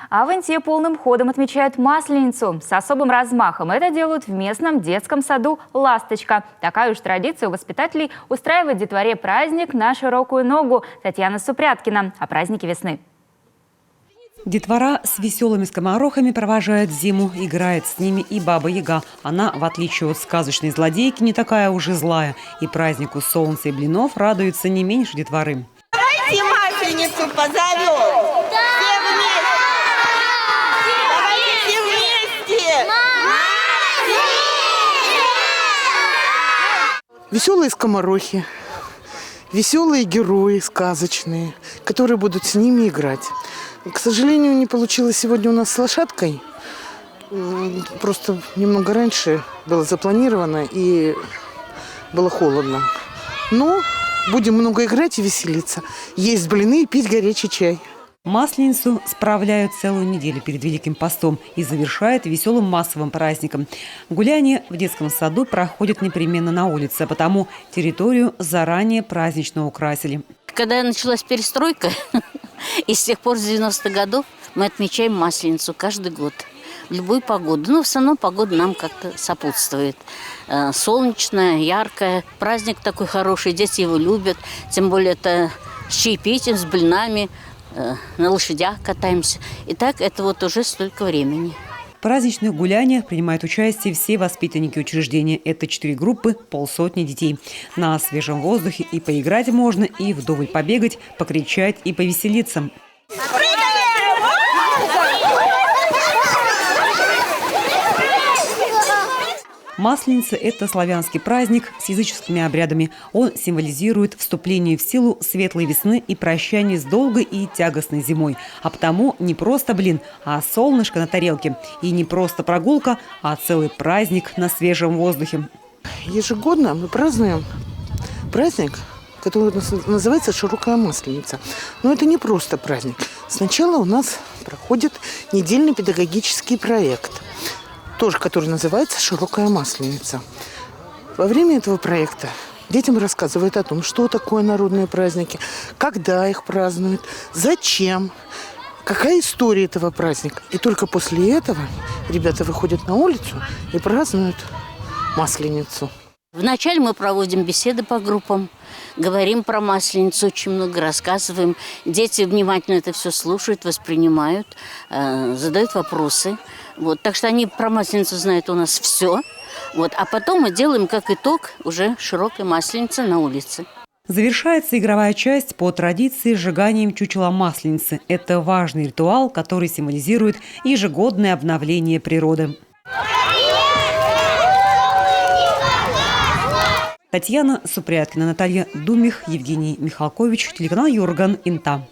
А в Инте полным ходом отмечают Масленицу. С особым размахом это делают в местном детском саду «Ласточка». Такая уж традиция у воспитателей устраивать детворе праздник на широкую ногу. Татьяна Супряткина о празднике весны. Детвора с веселыми скоморохами провожает зиму, играет с ними и Баба-Яга. Она, в отличие от сказочной злодейки, не такая уж и злая. И празднику солнца и блинов радуется не меньше детворы. Давайте Масленицу позовем! Все вместе! Давайте все вместе! Веселые скоморохи, веселые герои сказочные, которые будут с ними играть. К сожалению, не получилось сегодня у нас с лошадкой. Просто немного раньше было запланировано и было холодно. Но будем много играть и веселиться. Есть блины и пить горячий чай. Масленицу справляют целую неделю перед Великим постом и завершает веселым массовым праздником. Гуляние в детском саду проходит непременно на улице, а потому территорию заранее празднично украсили. Когда началась перестройка, и с тех пор, с 90-х годов, мы отмечаем Масленицу каждый год. В любую погоду. Но в основном погода нам как-то сопутствует. Солнечная, яркая. Праздник такой хороший, дети его любят. Тем более это с чаепитием, с блинами, на лошадях катаемся. И так это вот уже столько времени. В праздничных гуляниях принимают участие все воспитанники учреждения. Это 4 группы, полсотни детей. На свежем воздухе и поиграть можно, и вдоволь побегать, покричать и повеселиться. Масленица – это славянский праздник с языческими обрядами. Он символизирует вступление в силу светлой весны и прощание с долгой и тягостной зимой. А потому не просто блин, а солнышко на тарелке. И не просто прогулка, а целый праздник на свежем воздухе. Ежегодно мы празднуем праздник, который называется «Широкая Масленица». Но это не просто праздник. Сначала у нас проходит недельный педагогический проект, тоже который называется «Широкая Масленица». Во время этого проекта детям рассказывают о том, что такое народные праздники, когда их празднуют, зачем, какая история этого праздника. И только после этого ребята выходят на улицу и празднуют Масленицу. Вначале мы проводим беседы по группам, говорим про Масленицу, очень много рассказываем. Дети внимательно это все слушают, воспринимают, задают вопросы. Вот, так что они про Масленицу знают у нас все. Вот, а потом мы делаем как итог уже широкая Масленица на улице. Завершается игровая часть по традиции сжиганием чучела Масленицы. Это важный ритуал, который символизирует ежегодное обновление природы. Татьяна Супряткина, Наталья Думих, Евгений Михалкович, телеканал Юрган, Инта.